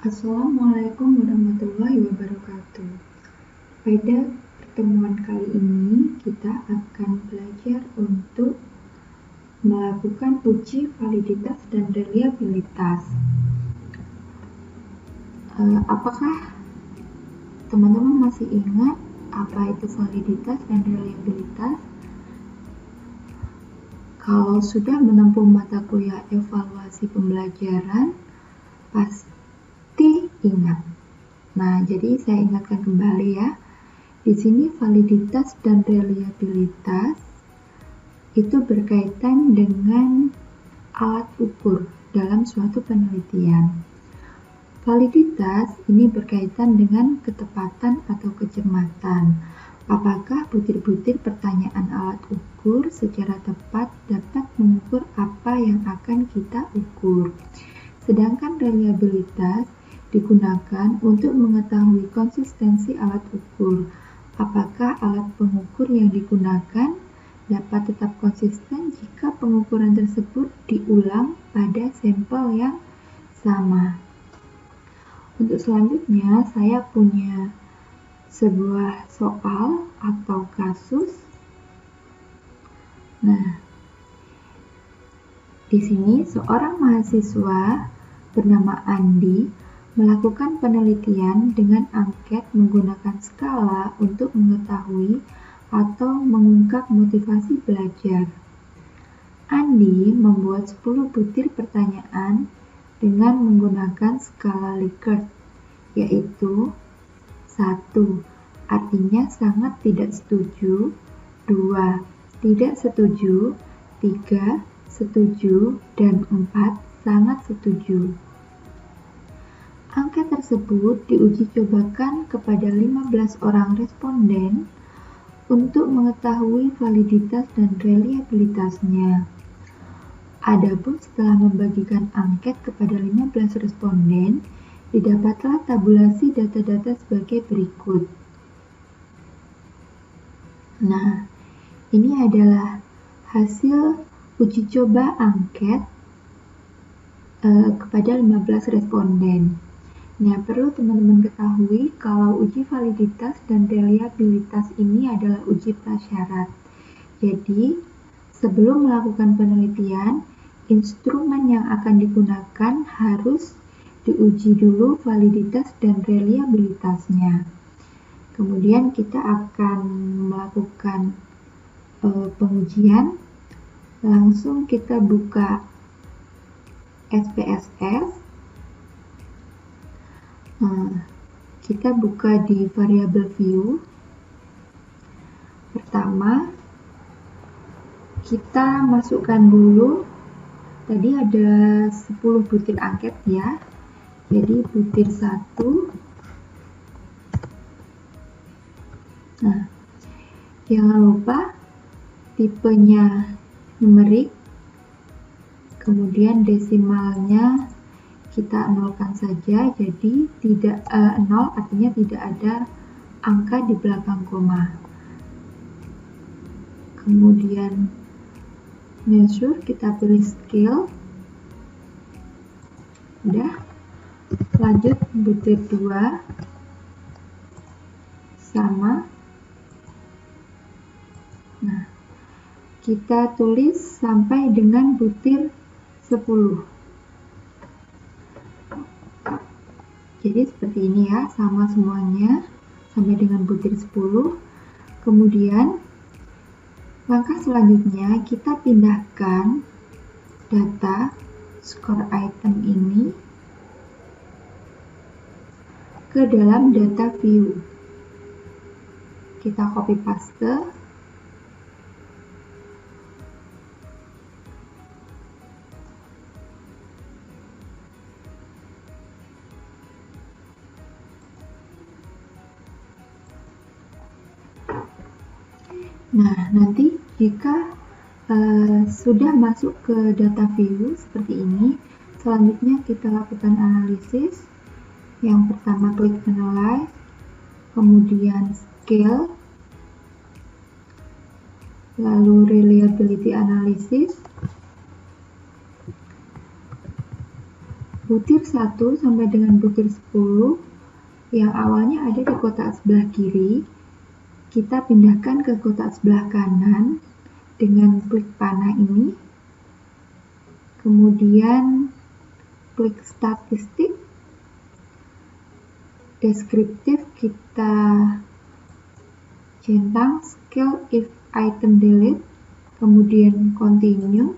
Assalamualaikum warahmatullahi wabarakatuh. Pada pertemuan kali ini, kita akan belajar untuk melakukan uji validitas dan reliabilitas. Apakah teman-teman masih ingat apa itu validitas dan reliabilitas? Kalau sudah menempuh mata kuliah evaluasi pembelajaran, pasti ingat. Nah, jadi saya ingatkan kembali ya. Di sini validitas dan reliabilitas itu berkaitan dengan alat ukur dalam suatu penelitian. Validitas ini berkaitan dengan ketepatan atau kecermatan. Apakah butir-butir pertanyaan alat ukur secara tepat dapat mengukur apa yang akan kita ukur. Sedangkan reliabilitas digunakan untuk mengetahui konsistensi alat ukur. Apakah alat pengukur yang digunakan dapat tetap konsisten jika pengukuran tersebut diulang pada sampel yang sama. Untuk selanjutnya, saya punya sebuah soal atau kasus. Nah, di sini seorang mahasiswa bernama Andi melakukan penelitian dengan angket menggunakan skala untuk mengetahui atau mengungkap motivasi belajar. Andi membuat 10 butir pertanyaan dengan menggunakan skala Likert, yaitu 1. Artinya sangat tidak setuju, 2. Tidak setuju, 3. Setuju, dan 4. Sangat setuju. Angka tersebut diuji cobakan kepada 15 orang responden untuk mengetahui validitas dan reliabilitasnya. Adapun setelah membagikan angket kepada 15 responden, didapatlah tabulasi data-data sebagai berikut. Nah, ini adalah hasil uji coba angket kepada 15 responden. Nah, perlu teman-teman ketahui kalau uji validitas dan reliabilitas ini adalah uji prasyarat. Jadi, sebelum melakukan penelitian, instrumen yang akan digunakan harus diuji dulu validitas dan reliabilitasnya. Kemudian kita akan melakukan pengujian. Langsung kita buka SPSS. Kita buka di variable view. Pertama, kita masukkan dulu, tadi ada 10 butir angket ya, jadi butir 1. Nah, jangan lupa tipenya numerik, kemudian desimalnya kita nolkan saja, jadi tidak 0 artinya tidak ada angka di belakang koma. Kemudian measure, kita pilih scale. Udah. Lanjut butir 2 sama. Nah, kita tulis sampai dengan butir 10. Jadi seperti ini ya, sama semuanya sampai dengan butir 10. Kemudian langkah selanjutnya kita pindahkan data score item ini ke dalam data view. Kita copy paste. Nah, nanti jika sudah masuk ke data view seperti ini, selanjutnya kita lakukan analisis. Yang pertama klik analyze, kemudian scale, lalu reliability analysis, butir 1 sampai dengan butir 10 yang awalnya ada di kotak sebelah kiri, kita pindahkan ke kotak sebelah kanan dengan klik panah ini, kemudian klik statistik, deskriptif kita centang scale if item delete, kemudian continue.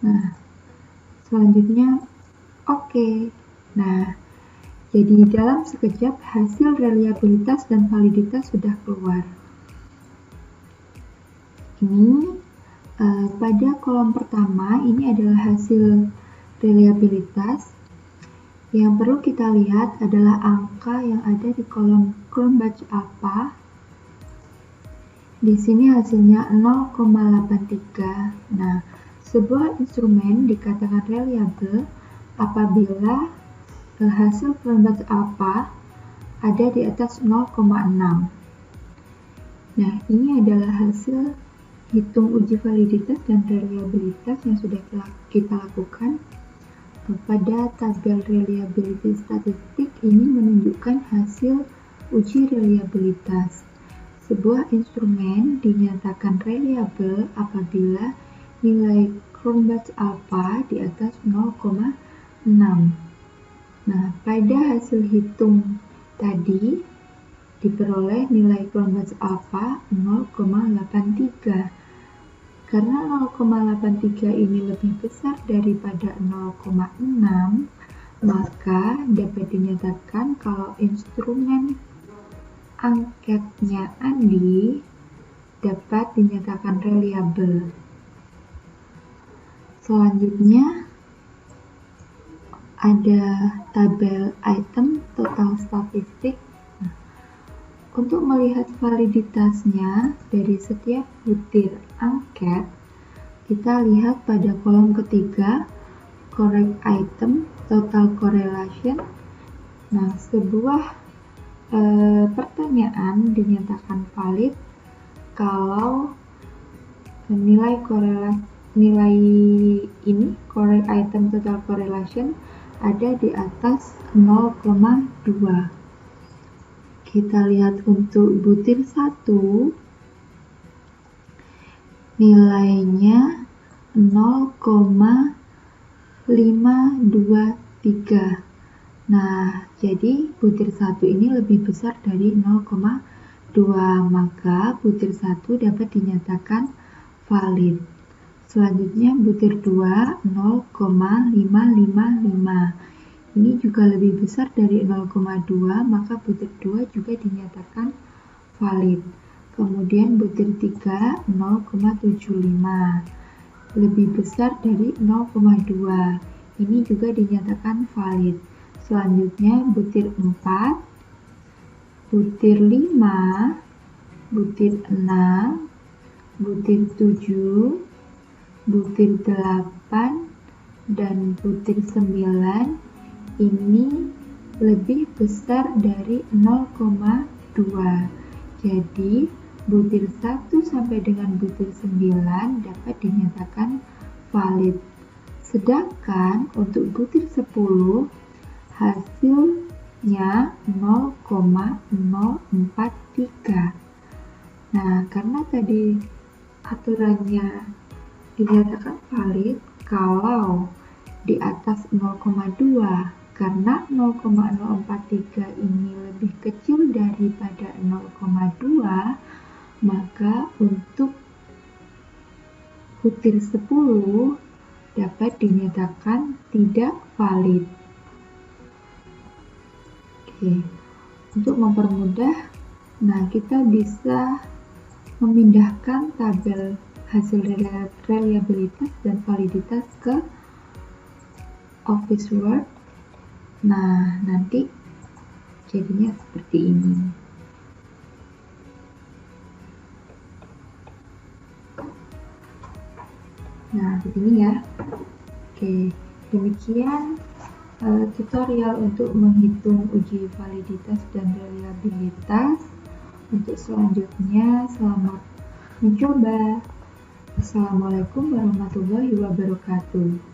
Nah, selanjutnya oke. Nah, jadi dalam sekejap hasil reliabilitas dan validitas sudah keluar. Ini pada kolom pertama ini adalah hasil reliabilitas. Yang perlu kita lihat adalah angka yang ada di kolom batch apa. Di sini hasilnya 0,83. Nah, sebuah instrumen dikatakan reliable apabila hasil batch apa ada di atas 0,6. Nah, ini adalah hasil hitung uji validitas dan reliabilitas yang sudah kita lakukan. Pada tabel reliability statistik ini menunjukkan hasil uji reliabilitas. Sebuah instrumen dinyatakan reliable apabila nilai batch alpha di atas 0,6. Nah, pada hasil hitung tadi diperoleh nilai batch alpha 0,83. Karena 0,83 ini lebih besar daripada 0,6, maka dapat dinyatakan kalau instrumen angketnya Andi dapat dinyatakan reliable. Selanjutnya ada tabel item total statistik. Untuk melihat validitasnya dari setiap butir angket, kita lihat pada kolom ketiga, correct item total correlation. Nah, sebuah pertanyaan dinyatakan valid kalau nilai ini correct item total correlation ada di atas 0,2. Kita lihat untuk butir 1 nilainya 0,523. Nah, jadi butir 1 ini lebih besar dari 0,2, maka butir 1 dapat dinyatakan valid. Selanjutnya butir 2 0,555. Ini juga lebih besar dari 0,2, maka butir 2 juga dinyatakan valid. Kemudian butir 3 0,75. Lebih besar dari 0,2. Ini juga dinyatakan valid. Selanjutnya butir 4, butir 5, butir 6, butir 7, butir 8, dan butir 9 ini lebih besar dari 0,2. Jadi butir 1 sampai dengan butir 9 dapat dinyatakan valid. Sedangkan untuk butir 10 hasilnya 0,043. Nah, karena tadi aturannya dinyatakan valid kalau di atas 0,2, karena 0,043 ini lebih kecil daripada 0,2, maka untuk butir 10 dapat dinyatakan tidak valid. Oke, untuk mempermudah, nah kita bisa memindahkan tabel hasil reliabilitas dan validitas ke Office Word. Nah, nanti jadinya seperti ini. Nah, begini ya. Oke, demikian tutorial untuk menghitung uji validitas dan reliabilitas. Untuk selanjutnya, selamat mencoba. Assalamualaikum warahmatullahi wabarakatuh.